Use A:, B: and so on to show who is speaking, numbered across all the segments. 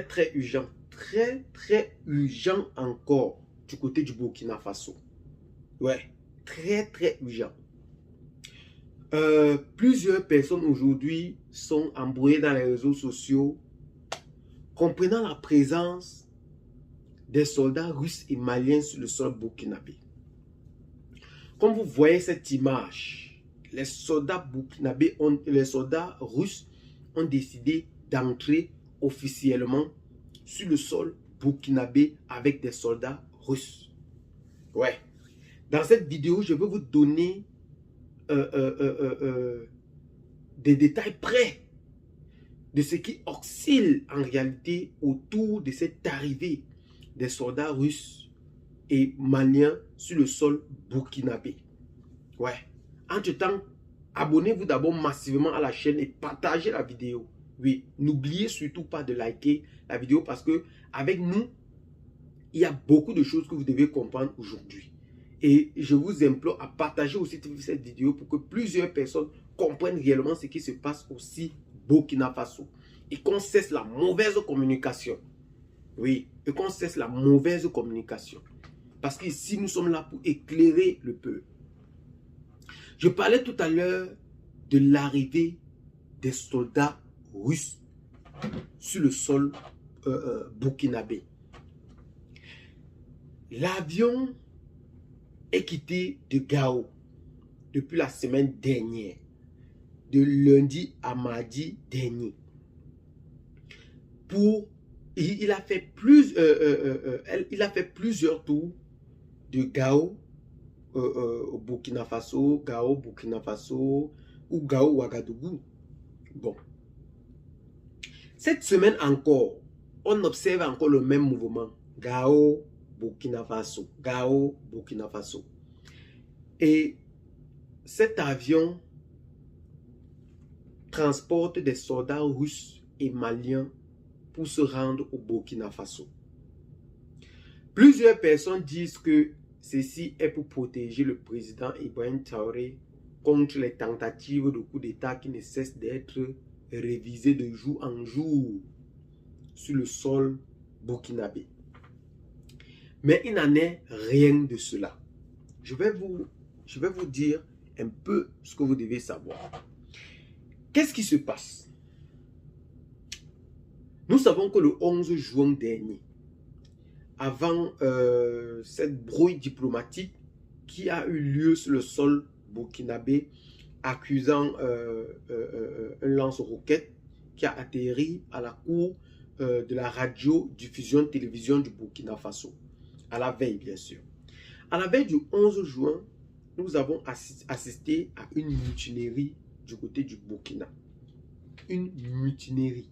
A: très urgent. Très urgent encore du côté du Burkina Faso. Ouais, très urgent. Plusieurs personnes aujourd'hui sont embrouillées dans les réseaux sociaux, comprenant la présence des soldats russes et maliens sur le sol burkinabé. Comme vous voyez cette image, les soldats russes ont décidé d'entrer officiellement sur le sol burkinabé avec des soldats russes. Ouais. Dans cette vidéo, je vais vous donner des détails près de ce qui oscille en réalité autour de cette arrivée des soldats russes et maliens sur le sol burkinabé. Ouais. Entre-temps, abonnez-vous d'abord massivement à la chaîne et partagez la vidéo. Oui, n'oubliez surtout pas de liker la vidéo parce que avec nous, il y a beaucoup de choses que vous devez comprendre aujourd'hui. Et je vous implore à partager aussi cette vidéo pour que plusieurs personnes comprennent réellement ce qui se passe aussi au Burkina Faso. Et qu'on cesse la mauvaise communication. Oui, et qu'on cesse la mauvaise communication. Parce qu'ici, nous sommes là pour éclairer le peuple. Je parlais tout à l'heure de l'arrivée des soldats russes sur le sol burkinabé. L'avion est quitté de Gao depuis la semaine dernière, de lundi à mardi dernier. Il a fait plusieurs tours de Gao au Burkina Faso, Gao, Burkina Faso ou Gao, Ouagadougou. Bon. Cette semaine encore, on observe encore le même mouvement. Gao, Burkina Faso. Gao, Burkina Faso. Et cet avion transporte des soldats russes et maliens pour se rendre au Burkina Faso. Plusieurs personnes disent que ceci est pour protéger le président Ibrahim Traoré contre les tentatives de coup d'État qui ne cessent d'être révisées de jour en jour sur le sol burkinabé. Mais il n'en est rien de cela. Je vais vous dire un peu ce que vous devez savoir. Qu'est-ce qui se passe? Nous savons que le 11 juin dernier, avant cette brouille diplomatique qui a eu lieu sur le sol burkinabé, accusant un lance-roquette qui a atterri à la cour de la radio-diffusion télévision du Burkina Faso, à la veille bien sûr. À la veille du 11 juin, nous avons assisté à une mutinerie du côté du Burkina. Une mutinerie.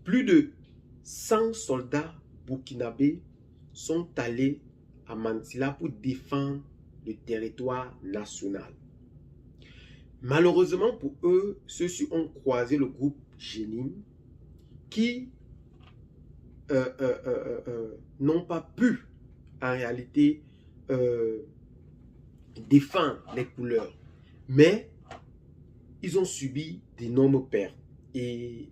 A: Plus de 100 soldats burkinabés sont allés à Mantilla pour défendre le territoire national. Malheureusement pour eux, ceux-ci ont croisé le groupe Jenim qui n'ont pas pu en réalité défendre les couleurs, mais ils ont subi d'énormes pertes. Et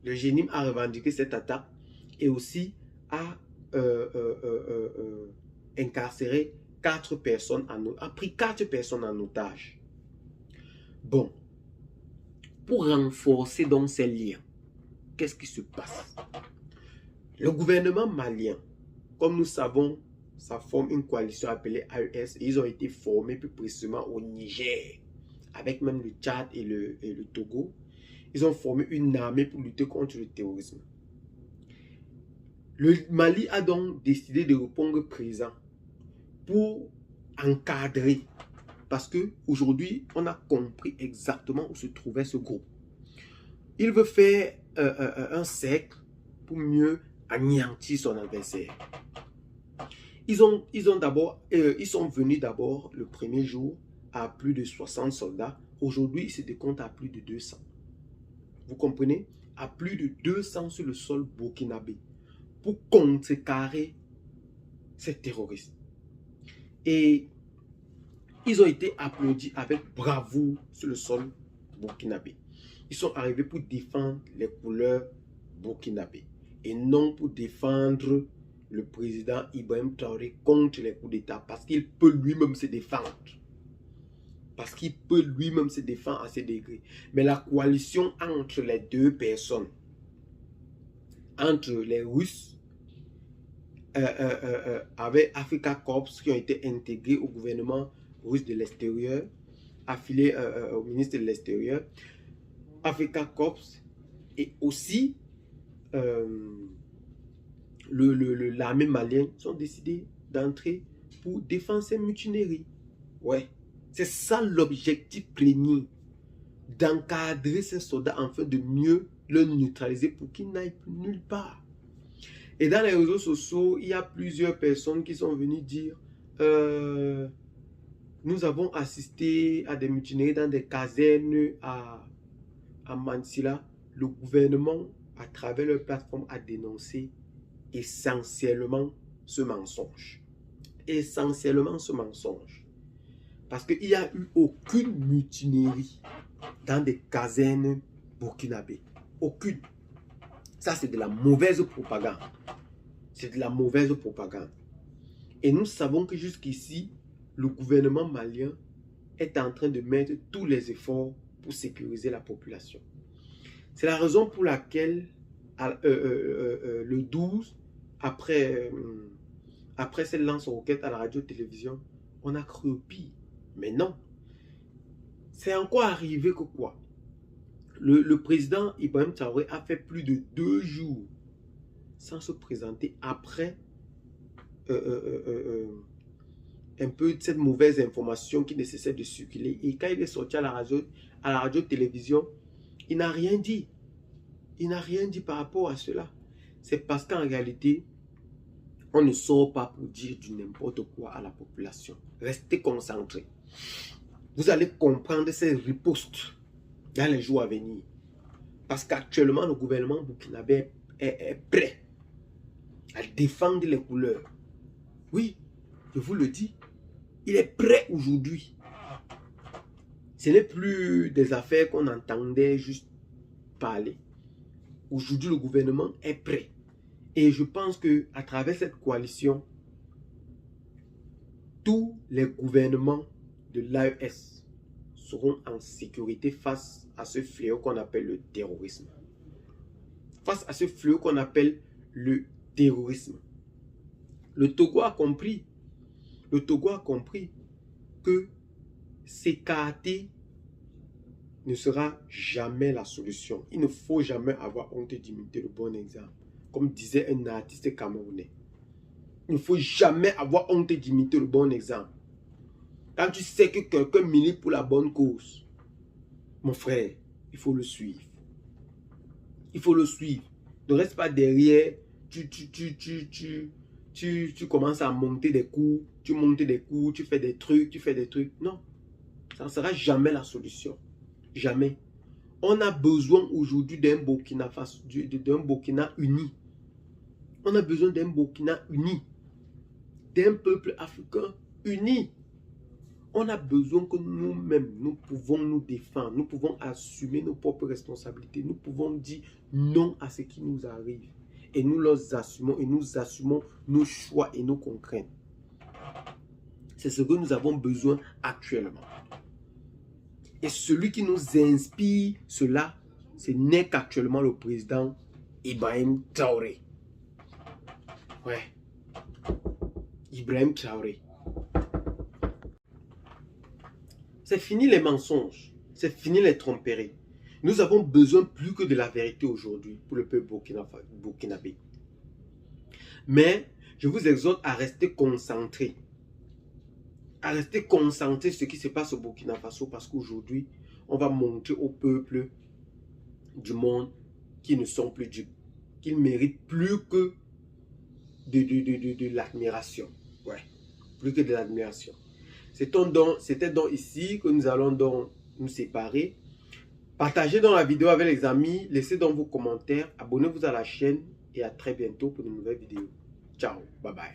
A: le Jenim a revendiqué cette attaque et aussi a incarcéré 4 personnes, a pris 4 personnes en otage. Bon, pour renforcer donc ces liens, qu'est-ce qui se passe? Le gouvernement malien, comme nous savons, ça forme une coalition appelée AES et ils ont été formés plus précisément au Niger, avec même le Tchad et le Togo. Ils ont formé une armée pour lutter contre le terrorisme. Le Mali a donc décidé de répondre présent pour encadrer. Parce qu'aujourd'hui, on a compris exactement où se trouvait ce groupe. Il veut faire un cercle pour mieux anéantir son adversaire. Ils sont venus d'abord le premier jour à plus de 60 soldats. Aujourd'hui, ils se décomptent à plus de 200. Vous comprenez? À plus de 200 sur le sol burkinabé pour contrecarrer ces terroristes. Et ils ont été applaudis avec bravoure sur le sol burkinabé. Ils sont arrivés pour défendre les couleurs burkinabés et non pour défendre le président Ibrahim Traoré contre les coups d'État parce qu'il peut lui-même se défendre. Parce qu'il peut lui-même se défendre à ces degrés. Mais la coalition entre les deux personnes, entre les Russes avec Africa Corps qui ont été intégrés au gouvernement russe de l'extérieur, affiliés au ministre de l'extérieur, Africa Corps et aussi l'armée malienne sont décidés d'entrer pour défendre ces mutineries. Ouais. C'est ça l'objectif premier, d'encadrer ces soldats afin de mieux le neutraliser pour qu'ils n'aillent nulle part. Et dans les réseaux sociaux, il y a plusieurs personnes qui sont venues dire nous avons assisté à des mutineries dans des casernes à Mansilla. Le gouvernement, à travers leur plateforme, a dénoncé essentiellement ce mensonge. Essentiellement ce mensonge. Parce qu'il n'y a eu aucune mutinerie dans des casernes burkinabées. Aucune. Ça, c'est de la mauvaise propagande. C'est de la mauvaise propagande. Et nous savons que jusqu'ici, le gouvernement malien est en train de mettre tous les efforts pour sécuriser la population. C'est la raison pour laquelle, le 12, après cette lance-roquette à la radio-télévision, on a cru au pire. Mais non. C'est encore arrivé que quoi? Le président Ibrahim Traoré a fait plus de 2 jours sans se présenter après un peu de cette mauvaise information qui ne cessait de circuler. Et quand il est sorti à la radio-télévision, il n'a rien dit. Il n'a rien dit par rapport à cela. C'est parce qu'en réalité, on ne sort pas pour dire du n'importe quoi à la population. Restez concentrés. Vous allez comprendre ces ripostes dans les jours à venir. Parce qu'actuellement, le gouvernement burkinabé est prêt à défendre les couleurs. Oui, je vous le dis. Il est prêt aujourd'hui. Ce n'est plus des affaires qu'on entendait juste parler. Aujourd'hui, le gouvernement est prêt. Et je pense qu'à travers cette coalition, tous les gouvernements de l'AES seront en sécurité face à ce fléau qu'on appelle le terrorisme. Face à ce fléau qu'on appelle le terrorisme. Le Togo a compris. Le Togo a compris que s'écarter ne sera jamais la solution. Il ne faut jamais avoir honte d'imiter le bon exemple. Comme disait un artiste camerounais. Il ne faut jamais avoir honte d'imiter le bon exemple. Quand tu sais que quelqu'un milite pour la bonne cause, mon frère, il faut le suivre. Il faut le suivre. Ne reste pas derrière. Tu commences à monter des coups. Tu montes des coups. Tu fais des trucs. Non. Ça ne sera jamais la solution. Jamais. On a besoin aujourd'hui d'un Burkina Faso, d'un Burkina uni. On a besoin d'un Burkina uni. D'un peuple africain uni. On a besoin que nous-mêmes, nous pouvons nous défendre. Nous pouvons assumer nos propres responsabilités. Nous pouvons dire non à ce qui nous arrive. Et nous les assumons. Et nous assumons nos choix et nos contraintes. C'est ce que nous avons besoin actuellement. Et celui qui nous inspire cela, ce n'est qu'actuellement le président Ibrahim Traoré. Ouais. Ibrahim Traoré. C'est fini les mensonges. C'est fini les tromperies. Nous avons besoin plus que de la vérité aujourd'hui pour le peuple burkinabé. Mais je vous exhorte à rester concentrés. À rester concentrés sur ce qui se passe au Burkina Faso parce qu'aujourd'hui, on va montrer au peuple du monde qui ne sont plus dupes, qu'ils méritent plus que de l'admiration. Ouais, plus que de l'admiration. C'était donc ici que nous allons donc nous séparer. Partagez donc la vidéo avec les amis, laissez donc vos commentaires, abonnez-vous à la chaîne et à très bientôt pour de nouvelles vidéos. Ciao, bye bye.